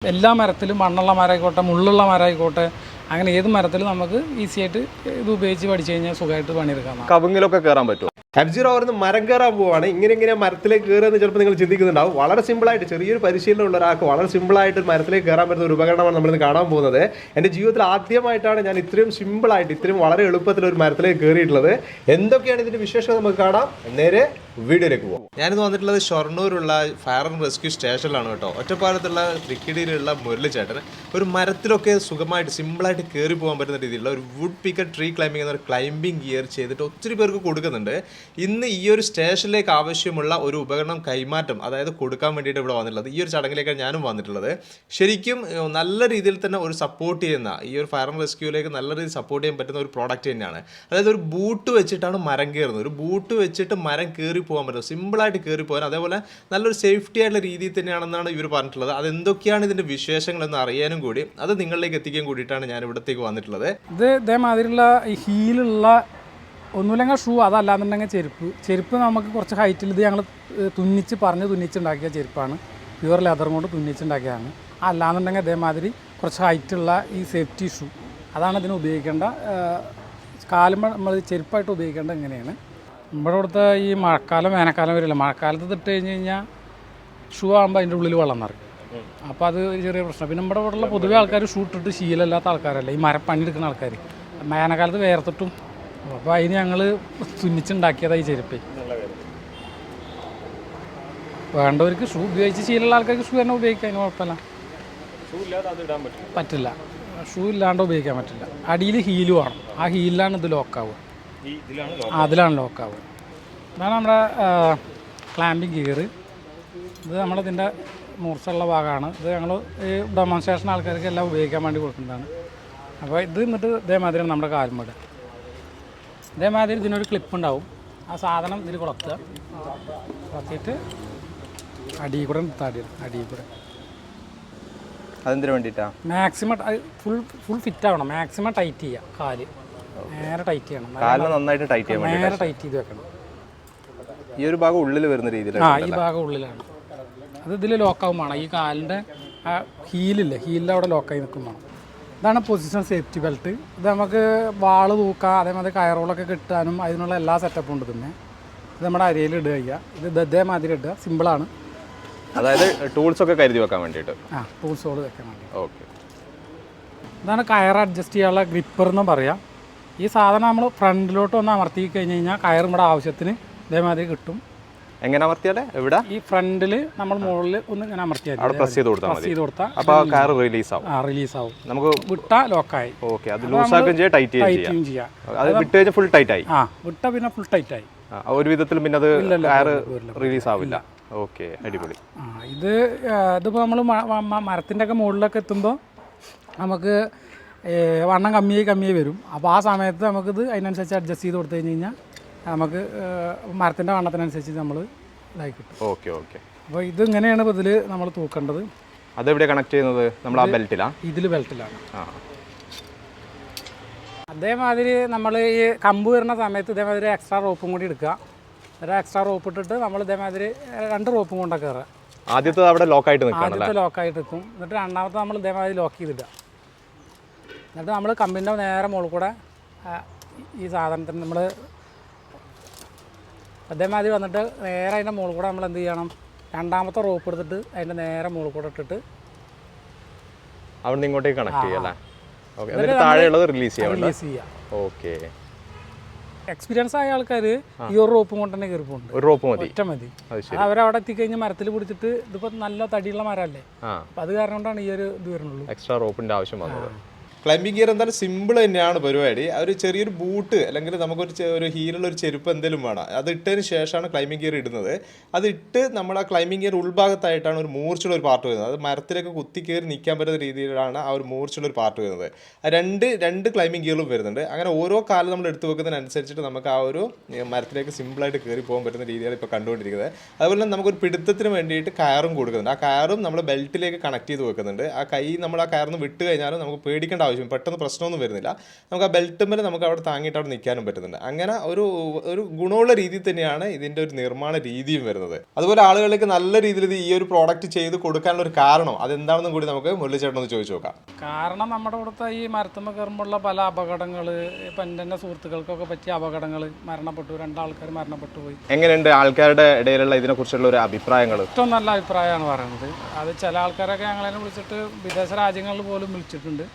എല്ലാ മരത്തിലും മണ്ണുള്ള മരമായിക്കോട്ടെ മുള്ളുള്ള മരമായിക്കോട്ടെ അങ്ങനെ ഏത് മരത്തിലും നമുക്ക് ഈസി ആയിട്ട് ഇത് ഉപയോഗിച്ച് പഠിച്ചു കഴിഞ്ഞാൽ സുഖമായിട്ട് പണിയെടുക്കാം. കവുങ്ങിലൊക്കെ കയറാൻ പറ്റുമോ? F0 മരം കയറാൻ പോവാണ്. ഇങ്ങനെ മരത്തിലേക്ക് കയറുമെന്ന് ചിലപ്പോൾ നിങ്ങൾ ചിന്തിക്കുന്നുണ്ടാവും. വളരെ സിമ്പിളായിട്ട് ചെറിയൊരു പരിശീലനം ഉള്ള ഒരാൾക്ക് വളരെ സിമ്പിളായിട്ട് മരത്തിലേക്ക് കയറാൻ പറ്റുന്ന ഒരു ഉപകരണമാണ് നമ്മളിന്ന് കാണാൻ പോകുന്നത്. എൻ്റെ ജീവിതത്തിൽ ആദ്യമായിട്ടാണ് ഞാൻ ഇത്രയും സിമ്പിളായിട്ട് ഇത്രയും വളരെ എളുപ്പത്തിൽ ഒരു മരത്തിലേക്ക് കയറിയിട്ടുള്ളത്. എന്തൊക്കെയാണ് ഇതിൻ്റെ വിശേഷം നമുക്ക് കാണാം. നേരെ വീഡിയോയിലേക്ക് പോകും. ഞാനിന്ന് വന്നിട്ടുള്ളത് ഷൊർണൂരുള്ള ഫയർ ആൻഡ് റെസ്ക്യൂ സ്റ്റേഷനിലാണ് കേട്ടോ. ഒറ്റപ്പാലത്തുള്ള തൃക്കിടിയിലുള്ള മുരളി ചേട്ടൻ ഒരു മരത്തിലൊക്കെ സുഖമായിട്ട് സിമ്പിളായിട്ട് കയറി പോകാൻ പറ്റുന്ന രീതിയിലുള്ള ഒരു വുഡ് പിക്കർ ട്രീ ക്ലൈമ്പിംഗ് എന്നൊരു ക്ലൈമ്പിംഗ് ഗിയർ ചെയ്തിട്ട് ഒത്തിരി പേർക്ക് കൊടുക്കുന്നുണ്ട്. ഇന്ന് ഈ ഒരു സ്റ്റേഷനിലേക്ക് ആവശ്യമുള്ള ഒരു ഉപകരണം കൈമാറ്റം അതായത് കൊടുക്കാൻ വേണ്ടിയിട്ട് ഇവിടെ വന്നിട്ടുള്ളത്. ഈ ഒരു ചടങ്ങിലേക്കാണ് ഞാനും വന്നിട്ടുള്ളത്. ശരിക്കും നല്ല രീതിയിൽ തന്നെ ഒരു സപ്പോർട്ട് ചെയ്യുന്ന ഈ ഒരു ഫയർ ആൻഡ് റെസ്ക്യൂയിലേക്ക് നല്ല രീതിയിൽ സപ്പോർട്ട് ചെയ്യാൻ പറ്റുന്ന ഒരു പ്രോഡക്റ്റ് തന്നെയാണ്. അതായത് ഒരു ബൂട്ട് വെച്ചിട്ടാണ് മരം കയറുന്നത്. ഒരു ബൂട്ട് വെച്ചിട്ട് മരം കയറി പോകാൻ പറ്റും, സിമ്പിളായിട്ട് കയറി പോകാൻ. അതേപോലെ നല്ലൊരു സേഫ്റ്റി ആയിട്ടുള്ള രീതിയിൽ തന്നെയാണെന്നാണ് ഇവർ പറഞ്ഞിട്ടുള്ളത്. അതെന്തൊക്കെയാണ് ഇതിൻ്റെ വിശേഷങ്ങളെന്ന് അറിയാനും കൂടി അത് നിങ്ങളിലേക്ക് എത്തിക്കാൻ കൂടിയിട്ടാണ് ഞാൻ ഇവിടത്തേക്ക് വന്നിട്ടുള്ളത്. ഇത് ഇതേമാതിരിയുള്ള ഈ ഹീലുള്ള ഒന്നുമില്ലെങ്കിൽ ഷൂ, അതല്ലാന്നുണ്ടെങ്കിൽ ചെരുപ്പ് നമുക്ക് കുറച്ച് ഹൈറ്റിൽ ഇത് ഞങ്ങൾ തുന്നിച്ചുണ്ടാക്കിയ ചെരുപ്പാണ്. പ്യുവർ ലെതർ കൊണ്ട് തുന്നിച്ചുണ്ടാക്കിയതാണ്. അല്ലാന്നുണ്ടെങ്കിൽ അതേമാതിരി കുറച്ച് ഹൈറ്റുള്ള ഈ സേഫ്റ്റി ഷൂ, അതാണ് ഇതിന് ഉപയോഗിക്കേണ്ട. കാലുമ്പോൾ നമ്മൾ ചെരുപ്പായിട്ട് ഉപയോഗിക്കേണ്ടത് എങ്ങനെയാണ്. നമ്മുടെ ഇവിടുത്തെ ഈ മഴക്കാലം വേനൽക്കാലം വരില്ല. മഴക്കാലത്ത് ഇട്ട് കഴിഞ്ഞ് കഴിഞ്ഞാൽ ഷൂ ആകുമ്പോൾ അതിൻ്റെ ഉള്ളിൽ വെള്ളം നിറയും. അപ്പോൾ അത് ചെറിയ പ്രശ്നം. പിന്നെ നമ്മുടെ ഇവിടെയുള്ള പൊതുവെ ആൾക്കാർ ഷൂ ഇട്ടിട്ട് ശീലമില്ലാത്ത ആൾക്കാരല്ല, ഈ പണിയെടുക്കുന്ന ആൾക്കാർ. വേനൽക്കാലത്ത് വേർത്തിട്ടും. അപ്പോൾ അതിന് ഞങ്ങൾ തുന്നിച്ചുണ്ടാക്കിയതാണ് ഈ ചെരുപ്പ്. വേണ്ടവർക്ക് ഷൂ ഉപയോഗിച്ച് ശീലമുള്ള ആൾക്കാർക്ക് ഷൂ തന്നെ ഉപയോഗിക്കാം, അതിന് കുഴപ്പമില്ല. പറ്റില്ല, ഷൂ ഇല്ലാണ്ട് ഉപയോഗിക്കാൻ പറ്റില്ല. അടിയിൽ ഹീല് വേണം. ആ ഹീലിലാണ് ഇത് ലോക്കാവുക. അതിലാണ് ലോക്കാവുക. ഇതാണ് നമ്മുടെ ക്ലാമ്പിംഗ് ഗിയർ. ഇത് നമ്മളിതിൻ്റെ മൂർച്ചയുള്ള ഭാഗമാണ്. ഇത് ഞങ്ങൾ ഈ ഡെമോൺസ്ട്രേഷൻ ആൾക്കാർക്ക് എല്ലാം ഉപയോഗിക്കാൻ വേണ്ടി കൊടുക്കുന്നതാണ്. അപ്പോൾ ഇത് എന്നിട്ട് ഇതേമാതിരിയാണ് നമ്മുടെ കാൽമേട്. ഇതേമാതിരി ഇതിനൊരു ക്ലിപ്പ് ഉണ്ടാവും. ആ സാധനം ഇതിൽ കുളത്തിയിട്ട് അടിയിൽ കൂടെ അടിയിൽ കൂടെ അതിന് വേണ്ടിയിട്ടാണ് മാക്സിമം ഫുൾ ഫിറ്റ് ആവണം. മാക്സിമം ടൈറ്റ് ചെയ്യുക. കാല് നേരെ ടൈറ്റ് ചെയ്യണം. നന്നായിട്ട് ടൈറ്റ് ചെയ്യാൻ നേരെ ടൈറ്റ് ചെയ്ത് വെക്കണം. ഈ ഒരു ഭാഗം ഉള്ളിൽ വരുന്ന രീതിയിൽ. ഈ ഭാഗം ഉള്ളിലാണ്. അത് ഇതിൽ ലോക്കാവും വേണം. ഈ കാലിൻ്റെ ആ ഹീലിൽ അവിടെ ലോക്കായി നിൽക്കും വേണം. ഇതാണ് പൊസിഷൻ സേഫ്റ്റി ബെൽറ്റ്. ഇത് നമുക്ക് വാള് തൂക്കാം, അതേമാതിരി കയറുകളൊക്കെ കിട്ടാനും അതിനുള്ള എല്ലാ സെറ്റപ്പും ഉണ്ട്. പിന്നെ ഇത് നമ്മുടെ അരയിൽ ഇടുക ചെയ്യുക. ഇത് ഇതേമാതിരി ഇടുക. സിമ്പിളാണ്. അതായത് ടൂൾസൊക്കെ കരുതി വെക്കാൻ വേണ്ടിയിട്ട്. ടൂൾസുകൾ വെക്കാൻ വേണ്ടി. ഓക്കെ. ഇതാണ് കയർ അഡ്ജസ്റ്റ് ചെയ്യാനുള്ള ഗ്രിപ്പർ എന്നും പറയാം. ഈ സാധനം നമ്മൾ ഫ്രണ്ടിലോട്ട് ഒന്ന് അമർത്തി കഴിഞ്ഞ് കഴിഞ്ഞാൽ കയർ നമ്മുടെ ആവശ്യത്തിന് ഇതേമാതിരി കിട്ടും. എങ്ങനെ അമർത്തിയാലേ? എവിടെ? ഈ ഫ്രണ്ടിൽ നമ്മൾ മുകളിൽ ഒന്ന് ഇങ്ങനെ അമർത്തിയാൽ പ്രസ് ചെയ്ത് കൊടുത്താൽ അപ്പോൾ കയർ റിലീസ് ആവും. നമുക്ക് വിട്ടാൽ ലോക്കായി. ഓക്കെ. അത് ലൂസാക്കുകയും ചെയ്യാം, ടൈറ്റ് ചെയ്യാം. അത് വിട്ട് കഴിഞ്ഞാൽ ഫുൾ ടൈറ്റ് ആയി. വിട്ട പിന്നെ ഫുൾ ടൈറ്റ് ആയി. ഒരു വിധത്തിൽ പിന്നെ അത് കയർ റിലീസ് ആവില്ല. ഓക്കെ, അടിപൊളി. ഇതിപ്പോൾ നമ്മൾ മരത്തിൻ്റെ ഒക്കെ മുകളിലൊക്കെ എത്തുമ്പോൾ നമുക്ക് വണ്ണം കമ്മിയായി വരും. അപ്പോൾ ആ സമയത്ത് നമുക്കിത് അതിനനുസരിച്ച് അഡ്ജസ്റ്റ് ചെയ്ത് കൊടുത്തു കഴിഞ്ഞ് കഴിഞ്ഞാൽ നമുക്ക് മരത്തിൻ്റെ വണ്ണത്തിനനുസരിച്ച് നമ്മൾ ഇതായി കിട്ടും. ഓക്കെ. അപ്പോൾ ഇതിങ്ങനെയാണ് ഇപ്പോൾ ഇതിൽ നമ്മൾ തൂക്കേണ്ടത്. അതെവിടെ കണക്ട് ചെയ്യുന്നത്? നമ്മൾ ആ ബെൽറ്റിലാണ്. ഇതിൽ ബെൽറ്റിലാണ്. അതേമാതിരി നമ്മൾ ഈ കമ്പ് വരുന്ന സമയത്ത് ഇതേമാതിരി എക്സ്ട്രാ റോപ്പും കൂടി എടുക്കുക. ഒരു എക്സ്ട്രാ റോപ്പ് ഇട്ടിട്ട് നമ്മൾ ഇതേമാതിരി 2 റോപ്പും കൊണ്ടൊക്കെ കയറുക. ആദ്യത്തെ അവിടെ ലോക്കായിട്ട് ലോക്കായിട്ട് നിൽക്കും. എന്നിട്ട് രണ്ടാമത്തെ നമ്മൾ ഇതേമാതിരി ലോക്ക് ചെയ്തിടുക. എന്നിട്ട് നമ്മൾ കമ്പിൻ്റെ നേരെ മുകളിൽ കൂടെ ഈ സാധനത്തിന് നമ്മൾ അതേമാതിരി വന്നിട്ട് നേരെ അതിൻ്റെ മുകളിൽ കൂടെ നമ്മൾ എന്ത് ചെയ്യണം? രണ്ടാമത്തെ റോപ്പ് എടുത്തിട്ട് അതിൻ്റെ നേരെ മുകളിൽ കൂടെ ഇട്ടിട്ട് അവിടെ നിന്ന് ഇങ്ങോട്ടേക്ക് കണക്ട് ചെയ്യല്ലേ? താഴെയുള്ളത് റിലീസ് ചെയ്യാം. ഓക്കെ. എക്സ്പീരിയൻസ് ആയ ആൾക്കാർ ഈ ഒരു റോപ്പും കൊണ്ട് തന്നെ കയറി പോകുന്നുണ്ട്. ഒരു റോപ്പ് മതി, ഒറ്റ മതി. അവരവിടെ എത്തിക്കഴിഞ്ഞാൽ മരത്തിൽ പിടിച്ചിട്ട് ഇതിപ്പോൾ നല്ല തടിയുള്ള മരമല്ലേ, അപ്പം അത് കാരണം കൊണ്ടാണ് ഈ ഒരു ഇത് വരുന്നുള്ളൂ. എക്സ്ട്രാ റോപ്പിൻ്റെ ആവശ്യം വന്നത്. ക്ലൈമ്പിംഗ് ഗിയർ എന്തായാലും സിമ്പിൾ തന്നെയാണ് പരിപാടി. ഒരു ചെറിയൊരു ബൂട്ട് അല്ലെങ്കിൽ നമുക്കൊരു ഹീലുള്ള ഒരു ചെരുപ്പ് എന്തെങ്കിലും വേണം. അത് ഇട്ടതിന് ശേഷമാണ് ക്ലൈമ്പിംഗ് ഗിയർ ഇടുന്നത്. അത് ഇട്ട് നമ്മൾ ആ ക്ലൈമ്പിംഗ് ഗിയർ ഉൾഭാഗത്തായിട്ടാണ് ഒരു മൂർച്ചുള്ള ഒരു പാർട്ട് വരുന്നത്. അത് മരത്തിലേക്ക് കുത്തി കയറി നിൽക്കാൻ പറ്റുന്ന രീതിയിലാണ് ആ ഒരു മൂർച്ചുള്ള ഒരു പാർട്ട് വരുന്നത്. രണ്ട് ക്ലൈമ്പിംഗ് ഗിയറും വരുന്നുണ്ട്. അങ്ങനെ ഓരോ കാലം നമ്മൾ എടുത്തു വെക്കുന്നതിനനുസരിച്ചിട്ട് നമുക്ക് ആ ഒരു മരത്തിലേക്ക് സിമ്പിളായിട്ട് കയറി പോകാൻ പറ്റുന്ന രീതിയാണ് ഇപ്പോൾ കണ്ടുകൊണ്ടിരിക്കുന്നത്. അതുപോലെ തന്നെ നമുക്കൊരു പിടുത്തത്തിന് വേണ്ടിയിട്ട് കയറും കൊടുക്കുന്നുണ്ട്. ആ കയറും നമ്മൾ ബെൽറ്റിലേക്ക് കണക്ട് ചെയ്ത് വെക്കുന്നുണ്ട്. ആ കൈ നമ്മൾ ആ കയറിന്ന് വിട്ട് കഴിഞ്ഞാലും നമുക്ക് പേടിക്കേണ്ട ആവശ്യം, പെട്ടെന്ന് പ്രശ്നമൊന്നും വരുന്നില്ല. നമുക്ക് ആ ബെൽറ്റുമ്മൽ നമുക്ക് അവിടെ താങ്ങിയിട്ട് അവിടെ നിൽക്കാനും പറ്റുന്നുണ്ട്. അങ്ങനെ ഒരു ഗുണമുള്ള രീതിയിൽ തന്നെയാണ് ഇതിൻ്റെ ഒരു നിർമ്മാണ രീതിയും വരുന്നത്. അതുപോലെ ആളുകളിലേക്ക് നല്ല രീതിയിൽ ഇത് ഈ ഒരു പ്രോഡക്റ്റ് ചെയ്ത് കൊടുക്കാനുള്ള ഒരു കാരണം അതെന്താണെന്നും കൂടി നമുക്ക് മുരളിച്ചേട്ടനൊന്ന് ചോദിച്ചു നോക്കാം. കാരണം നമ്മുടെ ഇവിടുത്തെ ഈ മരത്തുമ്മ കയറുമ്പോഴുള്ള പല അപകടങ്ങൾ, ഇപ്പം എൻ്റെ തന്നെ സുഹൃത്തുക്കൾക്കൊക്കെ പറ്റിയ അപകടങ്ങൾ, മരണപ്പെട്ടു, 2 ആൾക്കാർ മരണപ്പെട്ടു പോയി. എങ്ങനെയുണ്ട് ആൾക്കാരുടെ ഇടയിലുള്ള ഇതിനെക്കുറിച്ചുള്ള ഒരു അഭിപ്രായങ്ങൾ? ഏറ്റവും നല്ല അഭിപ്രായമാണ് പറയുന്നത്. അത് ചില ആൾക്കാരൊക്കെ ഞങ്ങളെ വിളിച്ചിട്ട് വിദേശ രാജ്യങ്ങളിൽ പോലും വിളിച്ചിട്ടുണ്ട്.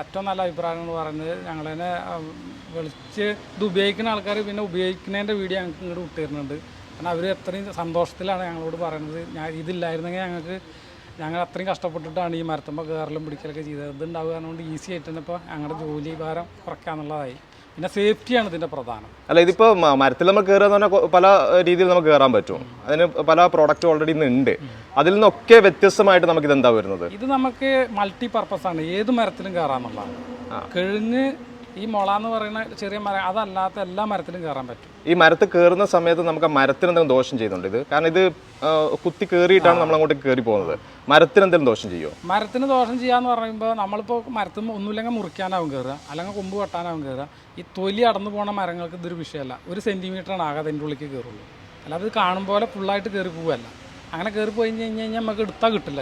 ഏറ്റവും നല്ല അഭിപ്രായങ്ങൾ പറയുന്നത്. ഞങ്ങളതിനെ വിളിച്ച് ഇത് ഉപയോഗിക്കുന്ന ആൾക്കാർ പിന്നെ ഉപയോഗിക്കുന്നതിൻ്റെ വീഡിയോ ഞങ്ങൾക്ക് ഇങ്ങോട്ട് വിട്ടുതരുന്നുണ്ട്. കാരണം അവർ അത്രയും സന്തോഷത്തിലാണ് ഞങ്ങളോട് പറയുന്നത്. ഇതില്ലായിരുന്നെങ്കിൽ ഞങ്ങൾ അത്രയും കഷ്ടപ്പെട്ടിട്ടാണ് ഈ മരത്തുമ്പോൾ കയറലും പിടിക്കലൊക്കെ ചെയ്തത്. ഇതുണ്ടാവുക കൊണ്ട് ഈസി ആയിട്ട് തന്നെ ഇപ്പോൾ ഞങ്ങളുടെ ജോലി ഭാരം കുറയ്ക്കാന്നുള്ളതായി. പിന്നെ സേഫ്റ്റിയാണ് ഇതിൻ്റെ പ്രധാനം. അല്ല, ഇതിപ്പോൾ മരത്തിൽ നമ്മൾ കയറുക എന്ന് പറഞ്ഞാൽ പല രീതിയിൽ നമുക്ക് കയറാൻ പറ്റും. അതിന് പല പ്രോഡക്റ്റ് ഓൾറെഡി ഇന്നുണ്ട്. അതിൽ നിന്നൊക്കെ വ്യത്യസ്തമായിട്ട് നമുക്ക് ഇതെന്താ വരുന്നത്? ഇത് നമുക്ക് മൾട്ടി പർപ്പസാണ്, ഏത് മരത്തിലും കയറാമെന്നുള്ളതാണ്. കിഴങ്ങ്, ഈ മുള എന്ന് പറയുന്ന ചെറിയ മരം, അതല്ലാത്ത എല്ലാ മരത്തിലും കയറാൻ പറ്റും. ഈ മരത്തിൽ കയറുന്ന സമയത്ത് നമുക്ക് മരത്തിന് എന്തെങ്കിലും ദോഷം ചെയ്യുന്നുണ്ട് ഇത്? കാരണം ഇത് കുത്തി കയറിയിട്ടാണ് നമ്മൾ അങ്ങോട്ട് കയറി പോകുന്നത്. മരത്തിന് എന്തെങ്കിലും ദോഷം ചെയ്യുമോ? മരത്തിന് ദോഷം ചെയ്യാന്ന് പറയുമ്പോൾ നമ്മളിപ്പോൾ മരത്തിൽ ഒന്നുമില്ലെങ്കിൽ മുറിക്കാനാവും കയറുക, അല്ലെങ്കിൽ കൊമ്പ് വെട്ടാനാവും കയറുക. ഈ തൊലി അടന്നു പോകുന്ന മരങ്ങൾക്ക് ഇതൊരു വിഷയമല്ല. 1 സെൻറ്റിമീറ്ററാണ് ആകെ അതിൻ്റെ ഉള്ളിലേക്ക് കയറുള്ളൂ. അല്ലാതെ ഇത് കാണും പോലെ ഫുള്ളായിട്ട് കയറി പോവുകയല്ല. അങ്ങനെ കയറി പോയി കഴിഞ്ഞാൽ നമുക്ക് എടുത്താൽ കിട്ടില്ല.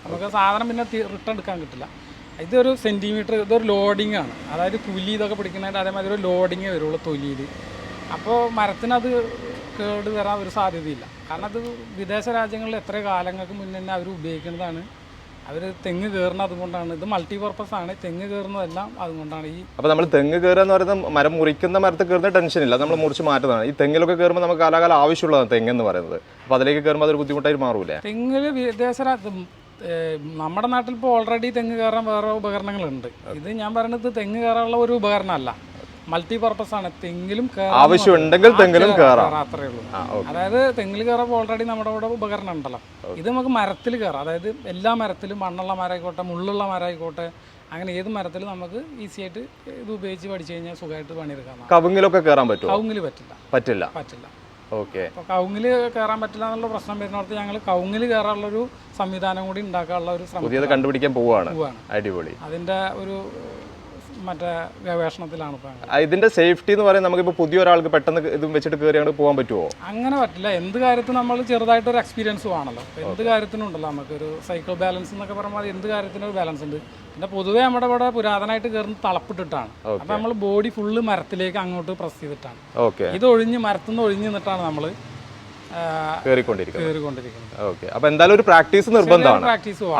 നമുക്ക് സാധനം പിന്നെ റിട്ടേൺ എടുക്കാൻ കിട്ടില്ല. ഇതൊരു സെൻറ്റിമീറ്റർ, ഇതൊരു ലോഡിങ് ആണ്. അതായത് പുലി ഇതൊക്കെ പിടിക്കുന്നതിൻ്റെ അതേമാതിരി ഒരു ലോഡിങ്ങേ വരുള്ളൂ തൊലിയിൽ. അപ്പോൾ മരത്തിനത് കേട് വരാൻ ഒരു സാധ്യതയില്ല. കാരണം അത് വിദേശ രാജ്യങ്ങളിൽ എത്ര കാലങ്ങൾക്ക് മുന്നേ തന്നെ അവർ ഉപയോഗിക്കുന്നതാണ്. അവർ തെങ്ങ് കയറുന്നത് അതുകൊണ്ടാണ്. ഇത് മൾട്ടി പർപ്പസ് ആണ്. തെങ്ങ് കയറുന്നതെല്ലാം അതുകൊണ്ടാണ്. അപ്പോൾ നമ്മൾ തെങ്ങ് കയറുക എന്ന് പറയുന്നത് മരം മുറിക്കുന്ന മരത്തിൽ കയറുന്ന ടെൻഷനില്ല, നമ്മൾ മുറിച്ച് മാറ്റുന്നതാണ്. ഈ തെങ്ങിലൊക്കെ കയറുമ്പോൾ നമുക്ക് കാലാകാലം ആവശ്യമുള്ളതാണ് തെങ്ങെന്ന് പറയുന്നത്. അപ്പോൾ അതിലേക്ക് കയറുമ്പോൾ അതൊരു ബുദ്ധിമുട്ടായി മാറൂലേ? തെങ്ങിൽ വിദേശ നമ്മുടെ നാട്ടിൽ ഇപ്പോൾ ഓൾറെഡി തെങ്ങ് കയറാൻ വേറെ ഉപകരണങ്ങളുണ്ട്. ഇത് ഞാൻ പറയുന്നത് തെങ്ങ് കയറാനുള്ള ഒരു ഉപകരണമല്ല, മൾട്ടി പർപ്പസ് ആണ്. തെങ്ങിലും ആവശ്യമുണ്ടെങ്കിൽ തെങ്ങിലും കയറാം, അത്രേ ഉള്ളൂ. അതായത് തെങ്ങിൽ കയറുമ്പോൾ ഓൾറെഡി നമ്മുടെ ഇവിടെ ഉപകരണം ഉണ്ടല്ലോ. ഇത് നമുക്ക് മരത്തിൽ കയറാം. അതായത് എല്ലാ മരത്തിലും, മണ്ണുള്ള മരമായിക്കോട്ടെ, മുള്ളുള്ള മരമായിക്കോട്ടെ, അങ്ങനെ ഏത് മരത്തിലും നമുക്ക് ഈസി ആയിട്ട് ഇത് ഉപയോഗിച്ച് പഠിച്ചു കഴിഞ്ഞാൽ സുഖമായിട്ട് പണിയെടുക്കാം. കവുങ്ങിലൊക്കെ കയറാൻ പറ്റും? കവുങ്ങിൽ പറ്റില്ല. ഓക്കെ. അപ്പോൾ കവുങ്ങിൽ കയറാൻ പറ്റില്ല എന്നുള്ള പ്രശ്നം വരുന്നിടത്ത് ഞങ്ങൾ കവുങ്ങിൽ കയറാനുള്ളൊരു സംവിധാനം കൂടി ഉണ്ടാക്കാനുള്ള ഒരു ശ്രമം കണ്ടുപിടിക്കാൻ പോവുകയാണ്. അടിപൊളി. അതിൻ്റെ ഒരു മറ്റേ ഗവേഷണത്തിലാണ് ഇപ്പോൾ. ഇതിന്റെ സേഫ്റ്റി എന്ന് പറയുന്നത് നമുക്കിപ്പോൾ പുതിയ ഒരാൾക്ക് പെട്ടെന്ന് ഇതും വെച്ചിട്ട് കയറി അങ്ങോട്ട് പോകാൻ പറ്റുമോ? അങ്ങനെ പറ്റില്ല. എന്ത് കാര്യത്തിനും നമ്മൾ ചെറുതായിട്ടൊരു എക്സ്പീരിയൻസ് വേണമല്ലോ. എന്ത് കാര്യത്തിനും ഉണ്ടല്ലോ നമുക്കൊരു സൈക്കിൾ ബാലൻസ് എന്നൊക്കെ പറയുമ്പോൾ എന്ത് കാര്യത്തിനും ഒരു ബാലൻസ് ഉണ്ട്. പിന്നെ പൊതുവേ നമ്മുടെ ഇവിടെ പുരാതനമായിട്ട് കയറുന്ന തളപ്പിട്ടിട്ടാണ്. അപ്പം നമ്മൾ ബോഡി ഫുള്ള് മരത്തിലേക്ക് അങ്ങോട്ട് പ്രസ് ചെയ്തിട്ടാണ്. ഇത് ഒഴിഞ്ഞ് മരത്തിൽ നിന്ന് ഒഴിഞ്ഞ് നിന്നിട്ടാണ് നമ്മൾ കേറിക്കൊണ്ടിരിക്കുന്നത്. ഓക്കെ. അപ്പോൾ എന്തായാലും ഒരു പ്രാക്ടീസ് നിർബന്ധമാണ്.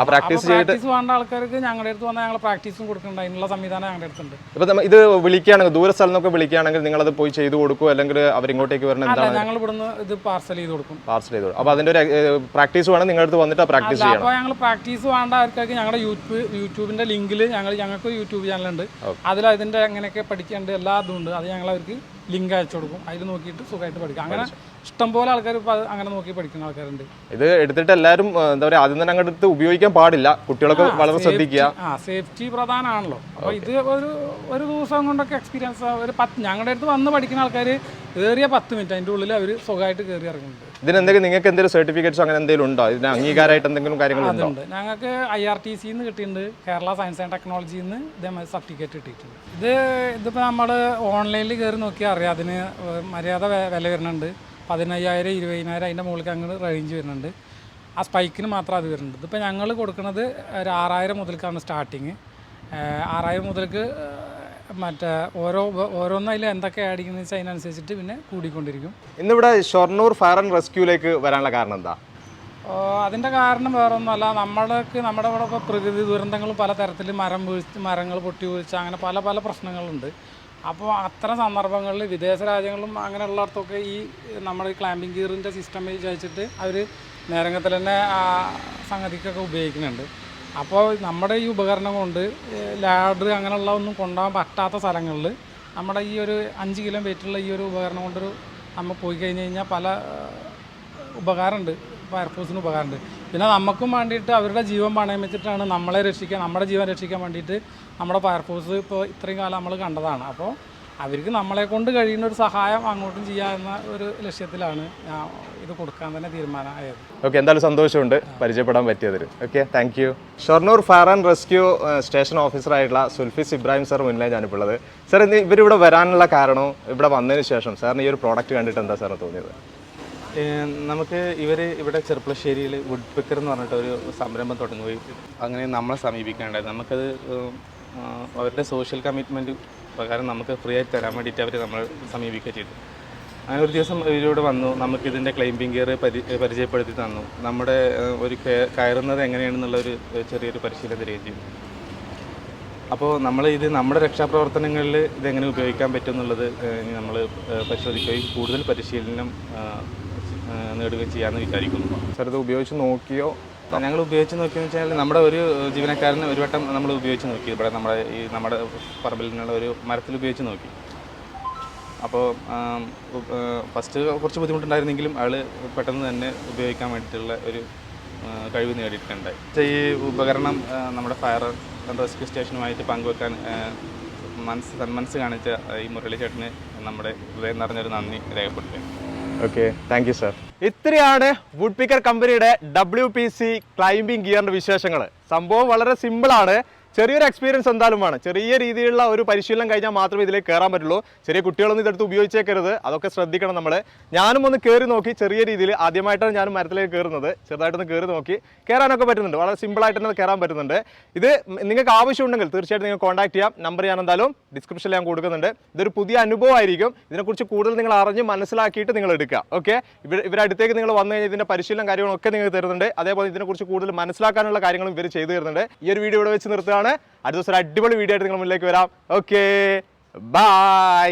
പ്രാക്ടീസ് വേണ്ട ആൾക്കാർക്ക് ഞങ്ങളുടെ അടുത്ത് വന്നാൽ ഞങ്ങൾ പ്രാക്ടീസും കൊടുക്കുന്നുണ്ട്. അതിനുള്ള സംവിധാനം ഞങ്ങളുടെ അടുത്തുണ്ട്. ഇപ്പം ഇത് വിളിക്കുകയാണെങ്കിൽ, ദൂര സ്ഥലം നിന്നൊക്കെ വിളിക്കുകയാണെങ്കിൽ നിങ്ങൾ അത് പോയി ചെയ്ത് കൊടുക്കുമോ, അല്ലെങ്കിൽ അവരിങ്ങോട്ടേക്ക് വരണം? ഞങ്ങൾ ഇവിടുന്ന് ഇത് പാർസൽ ചെയ്ത് കൊടുക്കും. അപ്പോൾ അതിന്റെ ഒരു പ്രാക്ടീസ് വേണം നിങ്ങളുടെ അടുത്ത് വന്നിട്ട് പ്രാക്ടീസ് ചെയ്യണം. അപ്പോൾ ഞങ്ങൾ പ്രാക്ടീസ് വേണ്ട ആൾക്കാർക്ക് ഞങ്ങളുടെ യൂട്യൂബിന്റെ ലിങ്കിൽ ഞങ്ങൾക്ക് യൂട്യൂബ് ചാനലുണ്ട്. അതിൽ അതിന്റെ എങ്ങനെയൊക്കെ പഠിക്കേണ്ട എല്ലാ ഇതും ഉണ്ട്. അത് ഞങ്ങൾ അവർക്ക് ലിങ്ക് അയച്ചു കൊടുക്കും. അതിൽ നോക്കിയിട്ട് സുഖമായിട്ട് പഠിക്കാം. അങ്ങനെ ഇഷ്ടംപോലെ ആൾക്കാർ അങ്ങനെ നോക്കി പഠിക്കുന്ന ആൾക്കാരുണ്ട്. ഇത് എടുത്തിട്ട് എല്ലാവരും എന്താ പറയുക, ആദ്യം തന്നെ അങ്ങോട്ട് ഉപയോഗിക്കാൻ പാടില്ല. കുട്ടികളൊക്കെ വളരെ ശ്രദ്ധിക്കുക. സേഫ്റ്റി പ്രധാനമാണല്ലോ. അപ്പോൾ ഇത് ഒരു ദിവസം കൊണ്ടൊക്കെ എക്സ്പീരിയൻസ് ഞങ്ങളുടെ അടുത്ത് വന്ന് പഠിക്കുന്ന ആൾക്കാർ ഏറിയ 10 മിനിറ്റ് അതിൻ്റെ ഉള്ളിൽ അവർ സുഖമായിട്ട് കയറി ഇറങ്ങുന്നുണ്ട്. ഇതിനെന്തെങ്കിലും നിങ്ങൾക്ക് എന്തെങ്കിലും സർട്ടിഫിക്കറ്റ്സ് അങ്ങനെ എന്തെങ്കിലും ഉണ്ടോ? ഇതിന് അംഗീകാരമായിട്ട് എന്തെങ്കിലും കാര്യങ്ങളുണ്ടോ? അതുണ്ട്. ഞങ്ങൾക്ക് IRTC നിന്ന് കിട്ടിയിട്ടുണ്ട്, കേരള സയൻസ് ആൻഡ് ടെക്നോളജിയിൽ നിന്ന് ഇതേമാതിരി സർട്ടിഫിക്കറ്റ് കിട്ടിയിട്ടുണ്ട്. ഇതിപ്പോൾ നമ്മൾ ഓൺലൈനിൽ കയറി നോക്കിയാൽ അറിയാം. അതിന് മര്യാദ വില വരുന്നുണ്ട്. 15,000, 20,000 അതിൻ്റെ മുകളിലേക്ക് അങ്ങോട്ട് റേഞ്ച് വരുന്നുണ്ട്. ആ സ്പൈക്കിന് മാത്രം അത് വരുന്നുണ്ട്. ഇതിപ്പോൾ ഞങ്ങൾ കൊടുക്കുന്നത് ഒരു 6,000 മുതൽക്കാണ് സ്റ്റാർട്ടിങ്. 6,000 മുതൽക്ക് മറ്റേ ഓരോന്നും അതിൽ എന്തൊക്കെ ആഡ് ചെയ്യുന്നത് വെച്ചാൽ അതിനനുസരിച്ചിട്ട് പിന്നെ കൂടിക്കൊണ്ടിരിക്കും. ഇന്നിവിടെ ഷൊർണൂർ ഫയർ ആൻഡ് റെസ്ക്യൂലേക്ക് വരാനുള്ള കാരണം എന്താ? അതിൻ്റെ കാരണം വേറൊന്നുമല്ല. നമ്മുടെ ഇവിടെ ഇപ്പോൾ പ്രകൃതി ദുരന്തങ്ങൾ പല തരത്തിൽ, മരങ്ങൾ പൊട്ടി വീഴ്ച, അങ്ങനെ പല പല പ്രശ്നങ്ങളുണ്ട്. അപ്പോൾ അത്തരം സന്ദർഭങ്ങളിൽ വിദേശ രാജ്യങ്ങളിലും അങ്ങനെയുള്ളിടത്തൊക്കെ ഈ നമ്മുടെ ക്ലാമ്പിംഗ് ഗിയറിൻ്റെ സിസ്റ്റം വിചാരിച്ചിട്ട് അവർ നേരങ്ങത്തിൽ തന്നെ ആ സംഗതിക്കൊക്കെ ഉപയോഗിക്കുന്നുണ്ട്. അപ്പോൾ നമ്മുടെ ഈ ഉപകരണം കൊണ്ട് ലാഡർ അങ്ങനെയുള്ള ഒന്നും കൊണ്ടുപോകാൻ പറ്റാത്ത സ്ഥലങ്ങളിൽ നമ്മുടെ ഈ ഒരു 5 കിലോ വെയിറ്റുള്ള ഈ ഒരു ഉപകരണം കൊണ്ടൊരു നമ്മൾ പോയി കഴിഞ്ഞ് കഴിഞ്ഞാൽ പല ഉപകാരമുണ്ട്. ഫയർഫോഴ്സിന് ഉപകാരമുണ്ട്. പിന്നെ നമുക്കും വേണ്ടിയിട്ട് അവരുടെ ജീവൻ പണയം വെച്ചിട്ടാണ് നമ്മളെ രക്ഷിക്കാൻ, നമ്മുടെ ജീവൻ രക്ഷിക്കാൻ വേണ്ടിയിട്ട് നമ്മുടെ ഫയർഫോഴ്സ് ഇപ്പോൾ ഇത്രയും കാലം നമ്മൾ കണ്ടതാണ്. അപ്പോൾ അവർക്ക് നമ്മളെ കൊണ്ട് കഴിയുന്ന ഒരു സഹായം അങ്ങോട്ടും ചെയ്യാവുന്ന ഒരു ലക്ഷ്യത്തിലാണ് ഇത് കൊടുക്കാൻ തന്നെ തീരുമാനമായത്. ഓക്കെ, എന്തായാലും സന്തോഷമുണ്ട് പരിചയപ്പെടാൻ പറ്റിയതിൽ. Okay, thank you. Shoranur fire and rescue station ഓഫീസറായിട്ടുള്ള സുൽഫിസ് ഇബ്രാഹിം സാർ മുന്നിലാണ് ഞാനിപ്പോൾ ഉള്ളത്. സാർ, ഇന്ന് ഇവരിവിടെ വരാനുള്ള കാരണവും ഇവിടെ വന്നതിന് ശേഷം സാറിന് ഈ ഒരു പ്രോഡക്റ്റ് കണ്ടിട്ട് എന്താ സാറിന് തോന്നിയത്? നമുക്ക് ഇവിടെ ചെറുപ്പളശ്ശേരിയിൽ വുഡ് പിക്കർ എന്ന് പറഞ്ഞിട്ട് ഒരു സംരംഭം തുടങ്ങുകയും അങ്ങനെ നമ്മളെ സമീപിക്കാനുണ്ടായത്. നമുക്കത് അവരുടെ സോഷ്യൽ കമ്മിറ്റ്മെൻറ്റ് പ്രകാരം നമുക്ക് ഫ്രീ ആയിട്ട് തരാൻ വേണ്ടിയിട്ട് അവർ നമ്മൾ സമീപിക്കുക ചെയ്തു. അങ്ങനെ ഒരു ദിവസം ഇവരോട് വന്നു, നമുക്കിതിൻ്റെ ക്ലൈംബിംഗ് ഗിയർ പരിചയപ്പെടുത്തി തന്നു. നമ്മുടെ ഒരു കയറുന്നത് എങ്ങനെയാണെന്നുള്ളൊരു ചെറിയൊരു പരിശീലനം തരികയും ചെയ്തു. അപ്പോൾ നമ്മുടെ രക്ഷാപ്രവർത്തനങ്ങളിൽ ഇതെങ്ങനെ ഉപയോഗിക്കാൻ പറ്റും എന്നുള്ളത് നമ്മൾ പരിശോധിക്കുകയും കൂടുതൽ പരിശീലനം നേടുകയും ചെയ്യാമെന്ന് വിചാരിക്കുന്നു. സാർ, ഇത് ഉപയോഗിച്ച് നോക്കിയോ? ഞങ്ങൾ ഉപയോഗിച്ച് നോക്കിയെന്ന് വെച്ചാൽ നമ്മുടെ ഒരു ജീവനക്കാരന് ഒരു വട്ടം നമ്മൾ ഉപയോഗിച്ച് നോക്കി. ഇവിടെ നമ്മുടെ പറമ്പിൽ നിന്നുള്ള ഒരു മരത്തിൽ ഉപയോഗിച്ച് നോക്കി. അപ്പോൾ ഫസ്റ്റ് കുറച്ച് ബുദ്ധിമുട്ടുണ്ടായിരുന്നെങ്കിലും ആൾ പെട്ടെന്ന് തന്നെ ഉപയോഗിക്കാൻ വേണ്ടിയിട്ടുള്ള ഒരു കഴിവ് നേടിയിട്ടുണ്ടായി. ഈ ഉപകരണം നമ്മുടെ ഫയർ ആൻഡ് റെസ്ക്യൂ സ്റ്റേഷനുമായിട്ട് പങ്കുവെക്കാൻ മനസ്സ് കാണിച്ച ഈ മുരളി ചേട്ടന് നമ്മുടെ ഹൃദയം നിറഞ്ഞൊരു നന്ദി രേഖപ്പെടുത്തുകയാണ്. Okay, thank you sir. ഇത്രയാണ് വുഡ് പിക്കർ കമ്പനിയുടെ WPC ക്ലൈംബിംഗ് ഗിയറിൻ്റെ വിശേഷങ്ങൾ. സംഭവം വളരെ സിമ്പിളാണ്. ചെറിയൊരു എക്സ്പീരിയൻസ് എന്തായാലും വേണം. ചെറിയ രീതിയിലുള്ള ഒരു പരിശീലനം കഴിഞ്ഞാൽ മാത്രമേ ഇതിലേക്ക് കയറാൻ പറ്റുള്ളൂ. ചെറിയ കുട്ടികളൊന്നും ഇതെടുത്ത് ഉപയോഗിച്ചേക്കരുത്, അതൊക്കെ ശ്രദ്ധിക്കണം നമ്മൾ. ഞാനും ഒന്ന് കയറി നോക്കി, ചെറിയ രീതിയിൽ. ആദ്യമായിട്ടാണ് ഞാനും മരത്തിലേക്ക് കയറുന്നത്. ചെറുതായിട്ടൊന്ന് കയറി നോക്കി, കയറാനൊക്കെ പറ്റുന്നുണ്ട്. വളരെ സിമ്പിളായിട്ട് തന്നെ കയറാൻ പറ്റുന്നുണ്ട്. ഇത് നിങ്ങൾക്ക് ആവശ്യമുണ്ടെങ്കിൽ തീർച്ചയായിട്ടും നിങ്ങൾ കോൺടാക്ട് ചെയ്യാം. നമ്പർ ഞാൻ എന്തായാലും ഡിസ്ക്രിപ്ഷനിൽ ഞാൻ കൊടുക്കുന്നുണ്ട്. ഇതൊരു പുതിയ അനുഭവമായിരിക്കും. ഇതിനെക്കുറിച്ച് കൂടുതൽ നിങ്ങൾ അറിഞ്ഞ് മനസ്സിലാക്കിയിട്ട് നിങ്ങൾ എടുക്കുക. ഓക്കെ, ഇവരടുത്തേക്ക് നിങ്ങൾ വന്നു കഴിഞ്ഞാൽ ഇതിൻ്റെ പരിശീലനം കാര്യങ്ങളൊക്കെ നിങ്ങൾക്ക് തരുന്നുണ്ട്. അതേപോലെ ഇതിനെക്കുറിച്ച് കൂടുതൽ മനസ്സിലാക്കാനുള്ള കാര്യങ്ങളും ഇവർ ചെയ്തു തരുന്നുണ്ട്. ഈ ഒരു വീഡിയോ ഇവിടെ വെച്ച് നിർത്തുകയാണ്. അടുത്ത ദിവസം ഒരു അടിപൊളി വീഡിയോ ആയിട്ട് നിങ്ങൾ മുന്നിലേക്ക് വരാം. Okay, by.